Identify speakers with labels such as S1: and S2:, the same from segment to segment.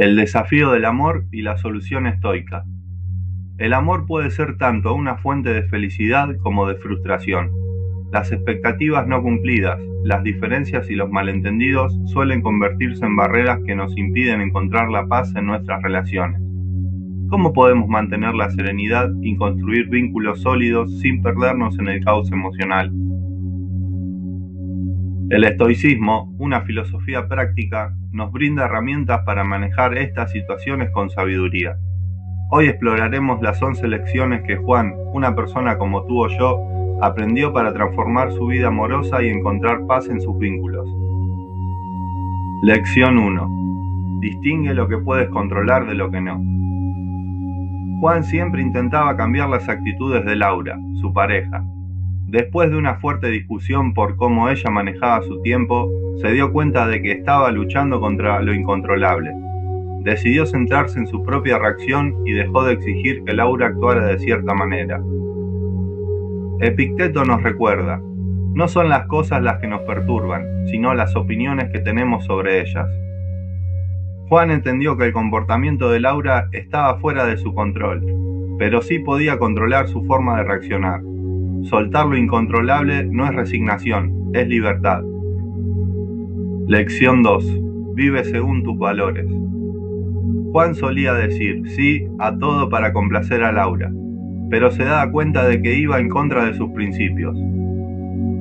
S1: El desafío del amor y la solución estoica. El amor puede ser tanto una fuente de felicidad como de frustración. Las expectativas no cumplidas, las diferencias y los malentendidos suelen convertirse en barreras que nos impiden encontrar la paz en nuestras relaciones. ¿Cómo podemos mantener la serenidad y construir vínculos sólidos sin perdernos en el caos emocional? El estoicismo, una filosofía práctica, nos brinda herramientas para manejar estas situaciones con sabiduría. Hoy exploraremos las 11 lecciones que Juan, una persona como tú o yo, aprendió para transformar su vida amorosa y encontrar paz en sus vínculos. Lección 1. Distingue lo que puedes controlar de lo que no. Juan siempre intentaba cambiar las actitudes de Laura, su pareja. Después de una fuerte discusión por cómo ella manejaba su tiempo, se dio cuenta de que estaba luchando contra lo incontrolable. Decidió centrarse en su propia reacción y dejó de exigir que Laura actuara de cierta manera. Epicteto nos recuerda, no son las cosas las que nos perturban, sino las opiniones que tenemos sobre ellas. Juan entendió que el comportamiento de Laura estaba fuera de su control, pero sí podía controlar su forma de reaccionar. Soltar lo incontrolable no es resignación, es libertad. Lección 2. Vive según tus valores. Juan solía decir sí a todo para complacer a Laura, pero se daba cuenta de que iba en contra de sus principios.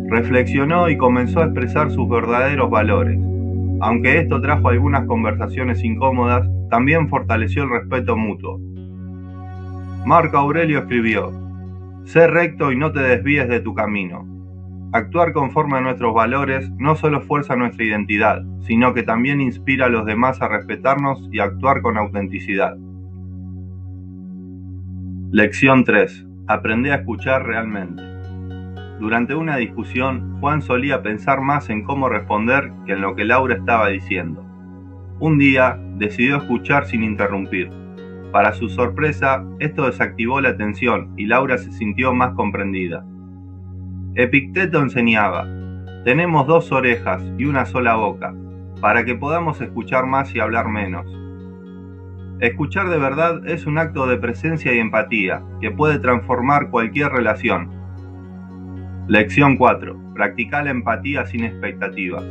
S1: Reflexionó y comenzó a expresar sus verdaderos valores. Aunque esto trajo algunas conversaciones incómodas, también fortaleció el respeto mutuo. Marco Aurelio escribió: sé recto y no te desvíes de tu camino. Actuar conforme a nuestros valores no solo fuerza nuestra identidad, sino que también inspira a los demás a respetarnos y a actuar con autenticidad. Lección 3. Aprende a escuchar realmente. Durante una discusión, Juan solía pensar más en cómo responder que en lo que Laura estaba diciendo. Un día, decidió escuchar sin interrumpir. Para su sorpresa, esto desactivó la tensión y Laura se sintió más comprendida. Epicteto enseñaba: tenemos 2 orejas y una sola boca, para que podamos escuchar más y hablar menos. Escuchar de verdad es un acto de presencia y empatía que puede transformar cualquier relación. Lección 4. Practica la empatía sin expectativas.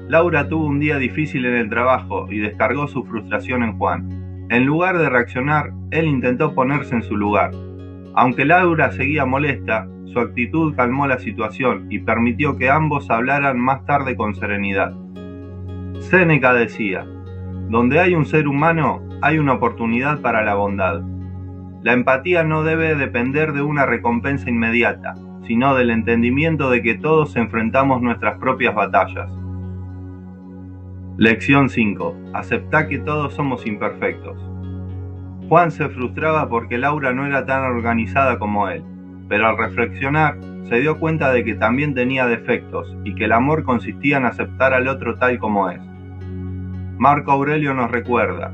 S1: Laura tuvo un día difícil en el trabajo y descargó su frustración en Juan. En lugar de reaccionar, él intentó ponerse en su lugar. Aunque Laura seguía molesta, su actitud calmó la situación y permitió que ambos hablaran más tarde con serenidad. Séneca decía: donde hay un ser humano, hay una oportunidad para la bondad. La empatía no debe depender de una recompensa inmediata, sino del entendimiento de que todos enfrentamos nuestras propias batallas. Lección 5. Aceptá que todos somos imperfectos. Juan se frustraba porque Laura no era tan organizada como él, pero al reflexionar se dio cuenta de que también tenía defectos y que el amor consistía en aceptar al otro tal como es. Marco Aurelio nos recuerda: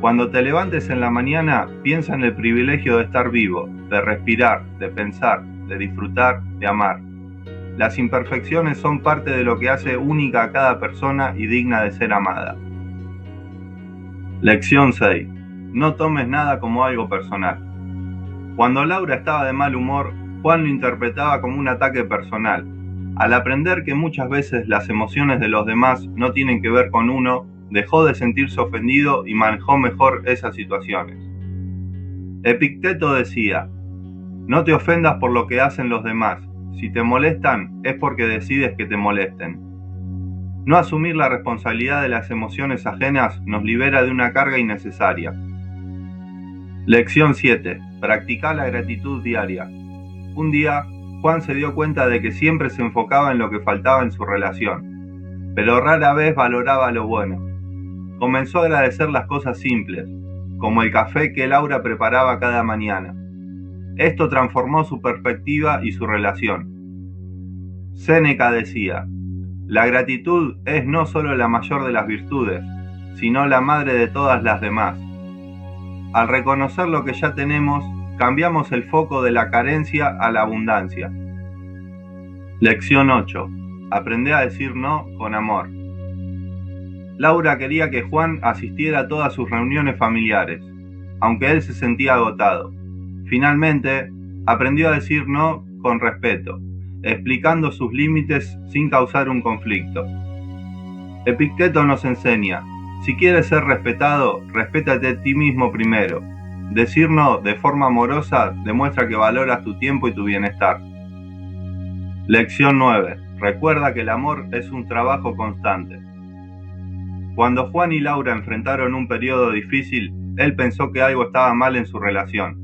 S1: cuando te levantes en la mañana, piensa en el privilegio de estar vivo, de respirar, de pensar, de disfrutar, de amar. Las imperfecciones son parte de lo que hace única a cada persona y digna de ser amada. Lección 6. No tomes nada como algo personal. Cuando Laura estaba de mal humor, Juan lo interpretaba como un ataque personal. Al aprender que muchas veces las emociones de los demás no tienen que ver con uno, dejó de sentirse ofendido y manejó mejor esas situaciones. Epicteto decía: no te ofendas por lo que hacen los demás. Si te molestan, es porque decides que te molesten. No asumir la responsabilidad de las emociones ajenas nos libera de una carga innecesaria. Lección 7. Practica la gratitud diaria. Un día, Juan se dio cuenta de que siempre se enfocaba en lo que faltaba en su relación, pero rara vez valoraba lo bueno. Comenzó a agradecer las cosas simples, como el café que Laura preparaba cada mañana. Esto transformó su perspectiva y su relación. Séneca decía: la gratitud es no solo la mayor de las virtudes, sino la madre de todas las demás. Al reconocer lo que ya tenemos, cambiamos el foco de la carencia a la abundancia. Lección 8. Aprende a decir no con amor. Laura quería que Juan asistiera a todas sus reuniones familiares, aunque él se sentía agotado. Finalmente, aprendió a decir no con respeto, explicando sus límites sin causar un conflicto. Epicteto nos enseña: si quieres ser respetado, respétate a ti mismo primero. Decir no de forma amorosa demuestra que valoras tu tiempo y tu bienestar. Lección 9. Recuerda que el amor es un trabajo constante. Cuando Juan y Laura enfrentaron un periodo difícil, él pensó que algo estaba mal en su relación.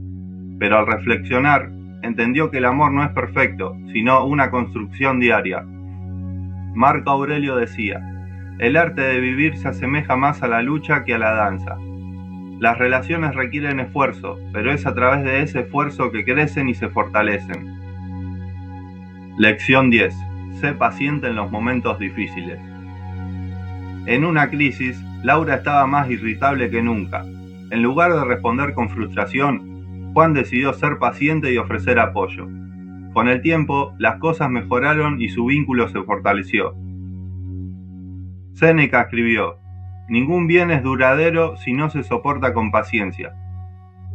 S1: Pero al reflexionar, entendió que el amor no es perfecto, sino una construcción diaria. Marco Aurelio decía: el arte de vivir se asemeja más a la lucha que a la danza. Las relaciones requieren esfuerzo, pero es a través de ese esfuerzo que crecen y se fortalecen. Lección 10. Sé paciente en los momentos difíciles. En una crisis, Laura estaba más irritable que nunca. En lugar de responder con frustración, Juan decidió ser paciente y ofrecer apoyo. Con el tiempo, las cosas mejoraron y su vínculo se fortaleció. Séneca escribió: ningún bien es duradero si no se soporta con paciencia.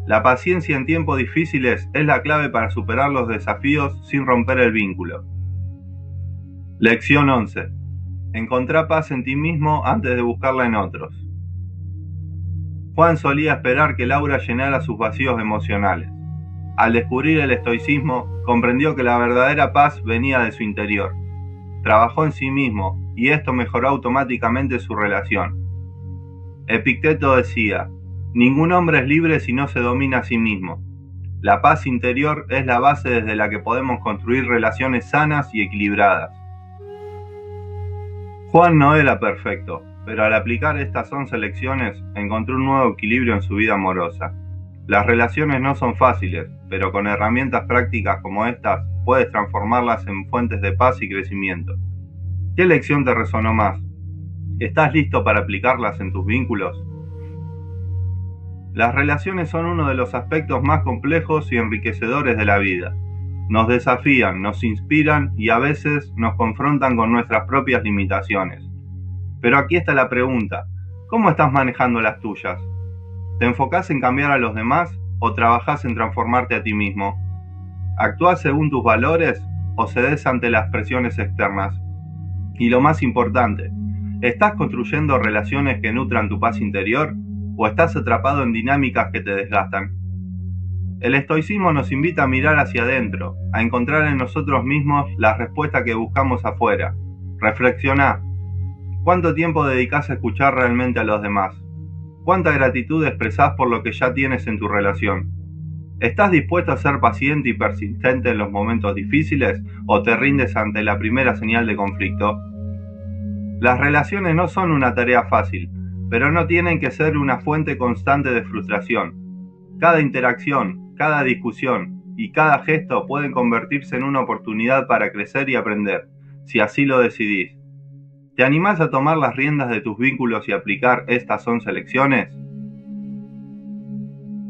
S1: La paciencia en tiempos difíciles es la clave para superar los desafíos sin romper el vínculo. Lección 11. Encontrá paz en ti mismo antes de buscarla en otros. Juan solía esperar que Laura llenara sus vacíos emocionales. Al descubrir el estoicismo, comprendió que la verdadera paz venía de su interior. Trabajó en sí mismo, y esto mejoró automáticamente su relación. Epicteto decía: ningún hombre es libre si no se domina a sí mismo. La paz interior es la base desde la que podemos construir relaciones sanas y equilibradas. Juan no era perfecto, pero al aplicar estas 11 lecciones encontró un nuevo equilibrio en su vida amorosa. Las relaciones no son fáciles, pero con herramientas prácticas como estas puedes transformarlas en fuentes de paz y crecimiento. ¿Qué lección te resonó más? ¿Estás listo para aplicarlas en tus vínculos? Las relaciones son uno de los aspectos más complejos y enriquecedores de la vida. Nos desafían, nos inspiran y a veces nos confrontan con nuestras propias limitaciones. Pero aquí está la pregunta: ¿cómo estás manejando las tuyas? ¿Te enfocás en cambiar a los demás o trabajás en transformarte a ti mismo? ¿Actúas según tus valores o cedes ante las presiones externas? Y lo más importante, ¿estás construyendo relaciones que nutran tu paz interior o estás atrapado en dinámicas que te desgastan? El estoicismo nos invita a mirar hacia adentro, a encontrar en nosotros mismos la respuesta que buscamos afuera. Reflexioná. ¿Cuánto tiempo dedicás a escuchar realmente a los demás? ¿Cuánta gratitud expresás por lo que ya tienes en tu relación? ¿Estás dispuesto a ser paciente y persistente en los momentos difíciles o te rindes ante la primera señal de conflicto? Las relaciones no son una tarea fácil, pero no tienen que ser una fuente constante de frustración. Cada interacción, cada discusión y cada gesto pueden convertirse en una oportunidad para crecer y aprender, si así lo decidís. ¿Te animás a tomar las riendas de tus vínculos y aplicar estas 11 lecciones?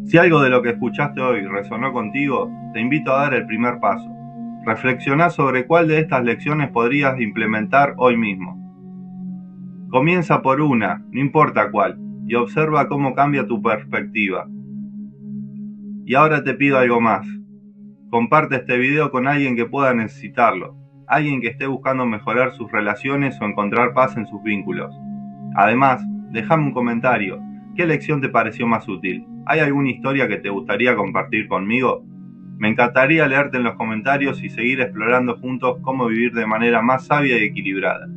S1: Si algo de lo que escuchaste hoy resonó contigo, te invito a dar el primer paso. Reflexioná sobre cuál de estas lecciones podrías implementar hoy mismo. Comienza por una, no importa cuál, y observa cómo cambia tu perspectiva. Y ahora te pido algo más. Comparte este video con alguien que pueda necesitarlo, alguien que esté buscando mejorar sus relaciones o encontrar paz en sus vínculos. Además, déjame un comentario. ¿Qué lección te pareció más útil? ¿Hay alguna historia que te gustaría compartir conmigo? Me encantaría leerte en los comentarios y seguir explorando juntos cómo vivir de manera más sabia y equilibrada.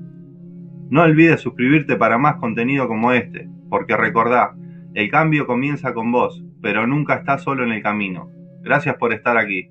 S1: No olvides suscribirte para más contenido como este, porque recordá, el cambio comienza con vos, pero nunca estás solo en el camino. Gracias por estar aquí.